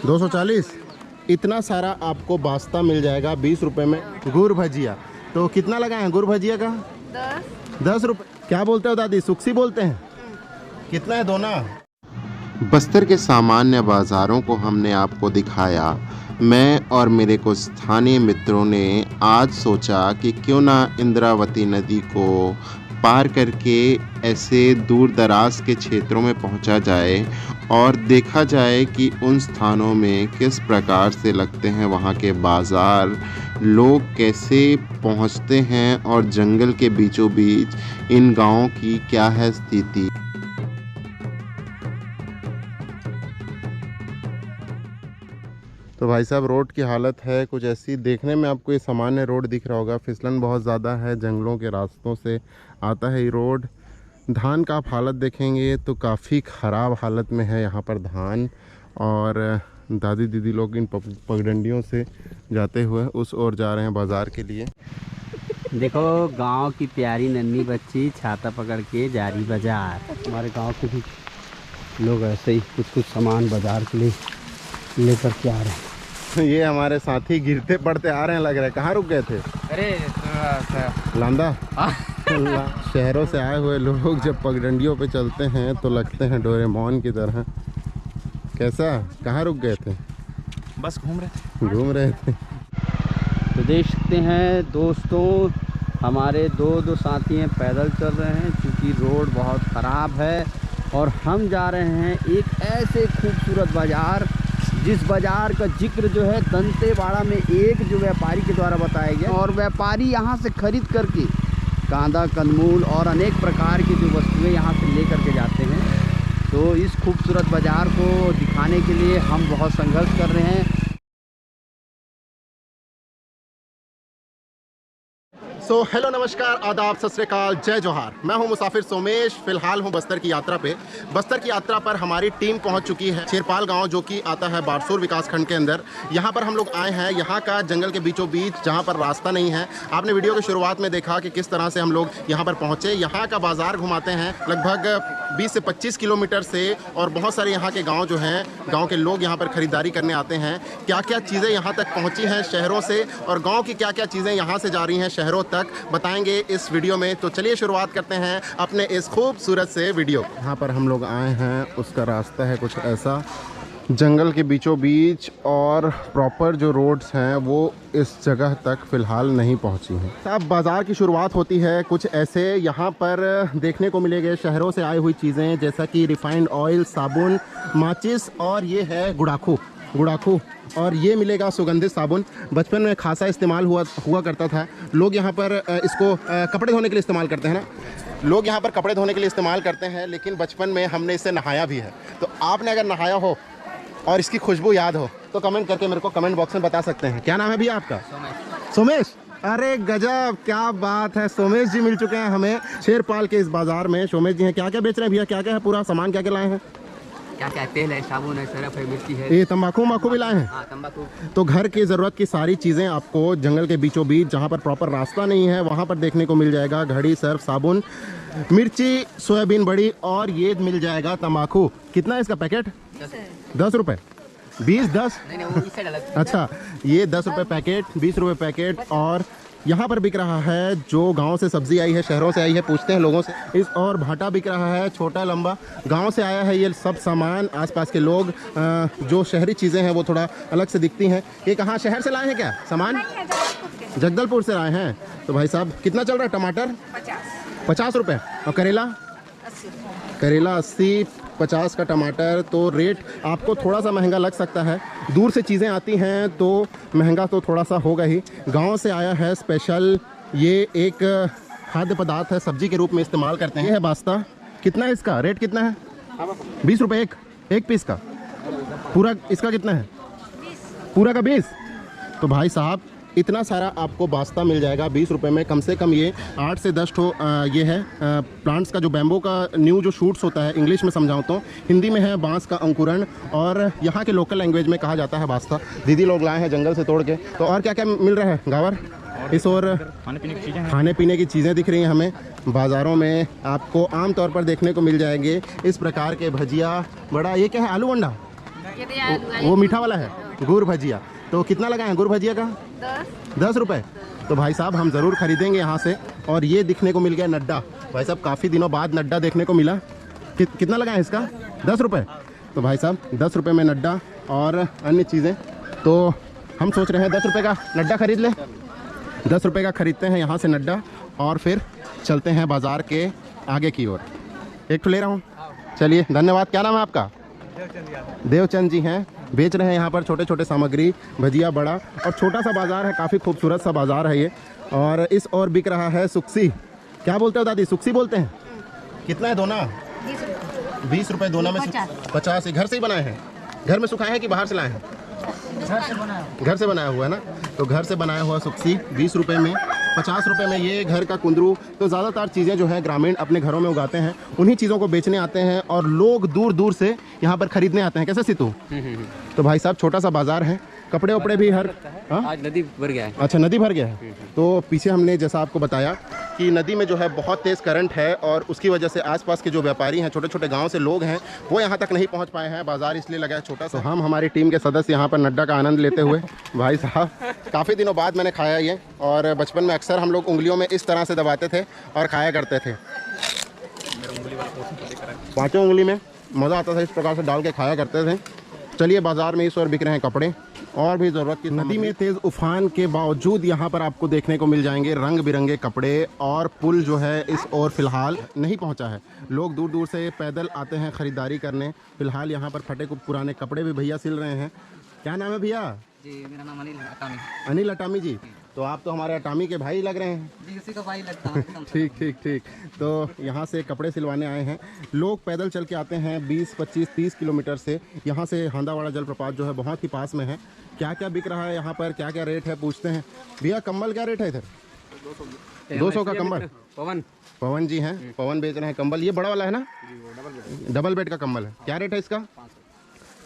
240। इतना सारा आपको बास्ता मिल जाएगा 20 रुपए में। गुड़ भजिया तो कितना लगाए गुड़ भजिया का? 10 रुपए। क्या बोलते हो दादी? सुक्सी बोलते हैं। कितना है दोना? बस्तर के सामान्य बाज़ारों को हमने आपको दिखाया। मैं और मेरे कुछ स्थानीय मित्रों ने आज सोचा कि क्यों ना इंद्रावती नदी को पार करके ऐसे दूर दराज के क्षेत्रों में पहुंचा जाए और देखा जाए कि उन स्थानों में किस प्रकार से लगते हैं वहां के बाज़ार, लोग कैसे पहुंचते हैं और जंगल के बीचों बीच इन गांवों की क्या है स्थिति। तो भाई साहब रोड की हालत है कुछ ऐसी। देखने में आपको ये सामान्य रोड दिख रहा होगा, फिसलन बहुत ज़्यादा है, जंगलों के रास्तों से आता है ये रोड। धान का आप हालत देखेंगे तो काफ़ी ख़राब हालत में है यहाँ पर धान। और दादी दीदी लोग इन पगडंडियों से जाते हुए उस ओर जा रहे हैं बाज़ार के लिए। देखो गांव की प्यारी नन्ही बच्ची छाता पकड़ के जा रही बाजार। हमारे गांव के भी लोग ऐसे ही कुछ कुछ सामान बाजार के लिए लेकर के आ रहे हैं। ये हमारे साथी गिरते पड़ते आ रहे हैं लग रहा है। कहाँ रुक गए थे? अरे लांदा। शहरों से आए हुए लोग जब पगडंडियों पे चलते हैं तो लगते हैं डोरेमोन की तरह। कैसा? कहाँ रुक गए थे? बस घूम रहे थे। तो देख सकते हैं दोस्तों, हमारे दो साथी हैं पैदल चल रहे हैं क्योंकि रोड बहुत ख़राब है। और हम जा रहे हैं एक ऐसे खूबसूरत बाज़ार जिस बाज़ार का जिक्र जो है दंतेवाड़ा में एक जो व्यापारी के द्वारा बताया गया। और व्यापारी यहाँ से खरीद करके कांदा, कंदमूल और अनेक प्रकार की जो वस्तुएं यहाँ से ले करके जाते हैं। तो इस खूबसूरत बाज़ार को दिखाने के लिए हम बहुत संघर्ष कर रहे हैं। सो हेलो, नमस्कार, आदाब, सत श्री अकाल, जय जोहार। मैं हूं मुसाफिर सोमेश। फिलहाल हूं बस्तर की यात्रा पे। बस्तर की यात्रा पर हमारी टीम पहुंच चुकी है शेरपाल गांव, जो कि आता है बारसूर विकास खंड के अंदर। यहां पर हम लोग आए हैं। यहां का जंगल के बीचों बीच जहां पर रास्ता नहीं है। आपने वीडियो की शुरुआत में देखा कि किस तरह से हम लोग यहां पर पहुंचे। यहां का बाजार घुमाते हैं लगभग 20 से 25 किलोमीटर से। और बहुत सारे यहाँ के गाँव जो हैं, गाँव के लोग यहाँ पर खरीदारी करने आते हैं। क्या क्या चीज़ें यहाँ तक पहुँची हैं शहरों से, और गाँव की क्या क्या चीज़ें यहाँ से जा रही हैं शहरों तक, बताएंगे इस वीडियो में। तो चलिए शुरुआत करते हैं अपने इस खूबसूरत से वीडियो। यहाँ पर हम लोग आए हैं, उसका रास्ता है कुछ ऐसा, जंगल के बीचों बीच। और प्रॉपर जो रोड्स हैं वो इस जगह तक फ़िलहाल नहीं पहुँची हैं। अब बाज़ार की शुरुआत होती है कुछ ऐसे। यहाँ पर देखने को मिलेंगे शहरों से आई हुई चीज़ें, जैसा कि रिफाइंड ऑयल, साबुन, माचिस, और ये है गुड़ाखू। और ये मिलेगा सुगंधित साबुन। बचपन में खासा इस्तेमाल हुआ करता था। लोग यहाँ पर इसको कपड़े धोने के लिए इस्तेमाल करते हैं ना। लोग यहाँ पर कपड़े धोने के लिए इस्तेमाल करते हैं, लेकिन बचपन में हमने इससे नहाया भी है। तो आपने अगर नहाया हो और इसकी खुशबू याद हो तो कमेंट करके मेरे को कमेंट बॉक्स में बता सकते हैं। क्या नाम है भैया आपका? सोमेश। अरे गजब, क्या बात है। सोमेश जी मिल चुके हैं हमें शेरपाल के इस बाज़ार में। सोमेश जी हैं। क्या क्या बेच रहे हैं भैया? क्या क्या है पूरा सामान? क्या क्या लाए हैं? क्या क्या तेल है, साबुन है, सरफ है, मिर्ची है। ये तंबाकू भी लाए हैं? हाँ, तंबाकू। तो घर की ज़रूरत की सारी चीज़ें आपको जंगल के बीचों बीच, जहाँ पर प्रॉपर रास्ता नहीं है, वहाँ पर देखने को मिल जाएगा। घड़ी, सर्फ, साबुन, मिर्ची, सोयाबीन बड़ी, और ये मिल जाएगा तंबाकू। कितना है इसका पैकेट? 10 रुपये। 20, 10? नहीं, वो इस साइड अलग। अच्छा, ये 10 रुपये पैकेट, 20 रुपये पैकेट। और यहाँ पर बिक रहा है जो गांव से सब्ज़ी आई है, शहरों से आई है, पूछते हैं लोगों से इस। और भाटा बिक रहा है, छोटा लंबा, गांव से आया है ये सब सामान। आसपास के लोग, जो शहरी चीज़ें हैं वो थोड़ा अलग से दिखती हैं। ये कहाँ शहर से लाए हैं क्या सामान? जगदलपुर से लाए हैं। तो भाई साहब कितना चल रहा है टमाटर? 50 रुपये। और करेला? करेला 80, 50 का टमाटर। तो रेट आपको थोड़ा सा महंगा लग सकता है। दूर से चीज़ें आती हैं तो महंगा तो थोड़ा सा होगा ही। गांव से आया है स्पेशल, ये एक खाद्य पदार्थ है, सब्जी के रूप में इस्तेमाल करते हैं। ये है बास्ता। कितना है इसका रेट? कितना है? 20 रुपये एक पीस का। पूरा इसका कितना है? पूरा का 20। तो भाई साहब इतना सारा आपको बास्ता मिल जाएगा 20 रुपये में। कम से कम ये 8 से 10 ठो ये है प्लांट्स का, जो बैम्बो का न्यू जो शूट्स होता है, इंग्लिश में समझाऊँ तो, हिंदी में है बांस का अंकुरण, और यहाँ के लोकल लैंग्वेज में कहा जाता है बास्ता। दीदी लोग लाए हैं जंगल से तोड़ के। तो और क्या क्या मिल रहा है गावर? इस और खाने पीने की चीज़ें दिख रही हैं हमें बाज़ारों में। आपको आम तौर पर देखने को मिल जाएंगे इस प्रकार के भजिया, बड़ा, ये क्या है? आलू अंडा। वो मीठा वाला है गुड़ भजिया। तो कितना लगा है गुड़ भजिया का? 10 रुपये। तो भाई साहब हम ज़रूर खरीदेंगे यहाँ से। और ये दिखने को मिल गया नड्डा। भाई साहब काफ़ी दिनों बाद नड्डा देखने को मिला। कितना लगा है इसका? 10 रुपये। तो भाई साहब 10 रुपये में नड्डा और अन्य चीज़ें। तो हम सोच रहे हैं 10 रुपये का नड्डा खरीद लें। 10 रुपये का खरीदते हैं यहाँ से नड्डा और फिर चलते हैं बाज़ार के आगे की ओर। एक तो ले रहा हूँ। चलिए धन्यवाद। क्या नाम है आपका? देवचंद जी हैं, बेच रहे हैं यहाँ पर छोटे छोटे सामग्री, भजिया बड़ा। और छोटा सा बाज़ार है, काफ़ी खूबसूरत सा बाज़ार है ये। और इस और बिक रहा है सुक्सी। क्या बोलते हो दादी? सुक्सी बोलते हैं। कितना है दोना? 20 रुपये दोना में 50। घर से ही बनाए हैं? घर में सुखाए हैं कि बाहर से लाए हैं? घर से बनाया हुआ है ना। तो घर से बनाया हुआ सुक्सी 20 रुपये में। 50 रुपये में ये घर का कुंदरू। तो ज़्यादातर चीज़ें जो है ग्रामीण अपने घरों में उगाते हैं, उन्हीं चीज़ों को बेचने आते हैं और लोग दूर दूर से यहाँ पर खरीदने आते हैं। कैसे सितू? तो भाई साहब छोटा सा बाज़ार है, कपड़े वपड़े भी हर। आज नदी भर गया है। अच्छा नदी भर गया है। तो पीछे हमने जैसा आपको बताया कि नदी में जो है बहुत तेज़ करंट है और उसकी वजह से आसपास के जो व्यापारी हैं, छोटे छोटे गांव से लोग हैं, वो यहाँ तक नहीं पहुँच पाए हैं। बाज़ार इसलिए लगा है छोटा सा। हम हमारी टीम के सदस्य यहाँ पर नड्डा का आनंद लेते हुए भाई साहब काफ़ी दिनों बाद मैंने खाया ये। और बचपन में अक्सर हम लोग उंगलियों में इस तरह से दबाते थे और खाया करते थे। 5 उंगली में मज़ा आता था, इस प्रकार से डाल के खाया करते थे। चलिए बाज़ार में इस और बिक रहे हैं कपड़े और भी ज़रूरत की। नदी में तेज़ उफान के बावजूद यहाँ पर आपको देखने को मिल जाएंगे रंग बिरंगे कपड़े। और पुल जो है इस ओर फ़िलहाल नहीं पहुँचा है। लोग दूर दूर से पैदल आते हैं ख़रीदारी करने। फ़िलहाल यहाँ पर फटे पुराने कपड़े भी भैया सिल रहे हैं। क्या नाम है भैया? जी मेरा नाम अनिल अटामी। अनिल अटामी जी। तो आप तो हमारे अटामी के भाई लग रहे हैं। जी उसी का भाई लगता है। ठीक ठीक ठीक। तो यहाँ से कपड़े सिलवाने आए हैं लोग। पैदल चल के आते हैं 20, 25, 30 किलोमीटर से। यहाँ से हांदावाड़ा जलप्रपात जो है बहुत ही पास में है। क्या क्या बिक रहा है यहाँ पर, क्या क्या रेट है पूछते हैं। भैया कम्बल क्या रेट है इधर? 200 का कम्बल। पवन जी हैं, पवन बेच रहे हैं कम्बल। ये बड़ा वाला है ना? डबल बेड का कम्बल है। क्या रेट है इसका?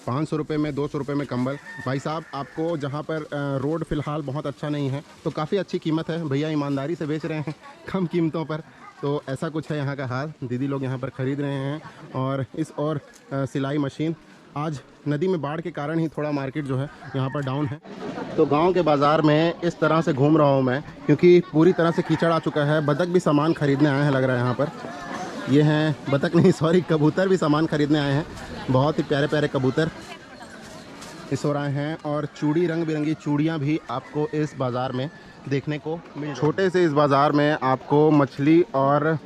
500 रुपये में 200 रुपये में कम्बल। भाई साहब आपको जहाँ पर रोड फ़िलहाल बहुत अच्छा नहीं है तो काफ़ी अच्छी कीमत है। भैया ईमानदारी से बेच रहे हैं कम कीमतों पर। तो ऐसा कुछ है यहाँ का हाल। दीदी लोग यहाँ पर ख़रीद रहे हैं। और इस और सिलाई मशीन। आज नदी में बाढ़ के कारण ही थोड़ा मार्केट जो है यहाँ पर डाउन है। तो गांव के बाज़ार में इस तरह से घूम रहा हूँ मैं, क्योंकि पूरी तरह से कीचड़ आ चुका है। बतख भी सामान ख़रीदने आए हैं लग रहा है यहाँ पर। ये हैं बतख नहीं सॉरी कबूतर भी सामान ख़रीदने आए हैं। बहुत ही प्यारे प्यारे कबूतर इस ओर आए हैं। और चूड़ी, रंग बिरंगी चूड़ियाँ भी आपको इस बाज़ार में देखने को मिल। छोटे से इस बाज़ार में आपको मछली और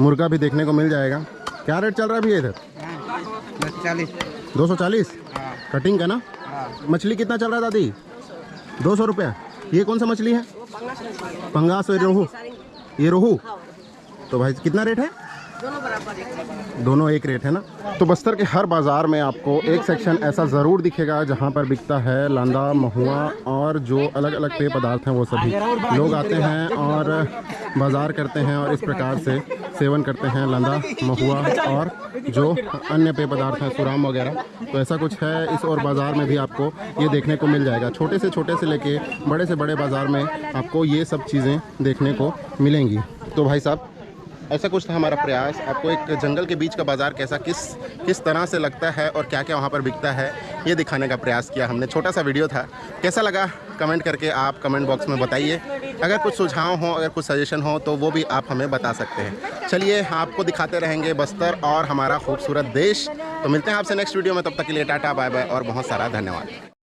मुर्गा भी देखने को मिल जाएगा। क्या रेट चल रहा है भैया इधर? 240 कटिंग का ना। मछली कितना चल रहा है दादी? 200 रुपये। ये कौन सा मछली है? पंगास। रोहू? ये रोहू। तो भाई कितना रेट है? दोनों एक रेट है ना। तो बस्तर के हर बाज़ार में आपको एक सेक्शन ऐसा ज़रूर दिखेगा जहाँ पर बिकता है लांदा, महुआ और जो अलग अलग पेय पदार्थ हैं वो सभी। लोग आते हैं और बाज़ार करते हैं और इस प्रकार से सेवन करते हैं लांदा, महुआ और जो अन्य पेय पदार्थ हैं सुराम वगैरह। तो ऐसा कुछ है इस और बाज़ार में भी आपको ये देखने को मिल जाएगा। छोटे से लेके बड़े से बड़े बाज़ार में आपको ये सब चीज़ें देखने को मिलेंगी। तो भाई साहब ऐसा कुछ था हमारा प्रयास। आपको एक जंगल के बीच का बाज़ार कैसा किस तरह से लगता है और क्या क्या वहाँ पर बिकता है ये दिखाने का प्रयास किया हमने। छोटा सा वीडियो था। कैसा लगा कमेंट करके आप कमेंट बॉक्स में बताइए। अगर कुछ सुझाव हो, अगर कुछ सजेशन हो तो वो भी आप हमें बता सकते हैं। चलिए आपको दिखाते रहेंगे बस्तर और हमारा खूबसूरत देश। तो मिलते हैं आपसे नेक्स्ट वीडियो में। तब तक के लिए टाटा बाय बाय और बहुत सारा धन्यवाद।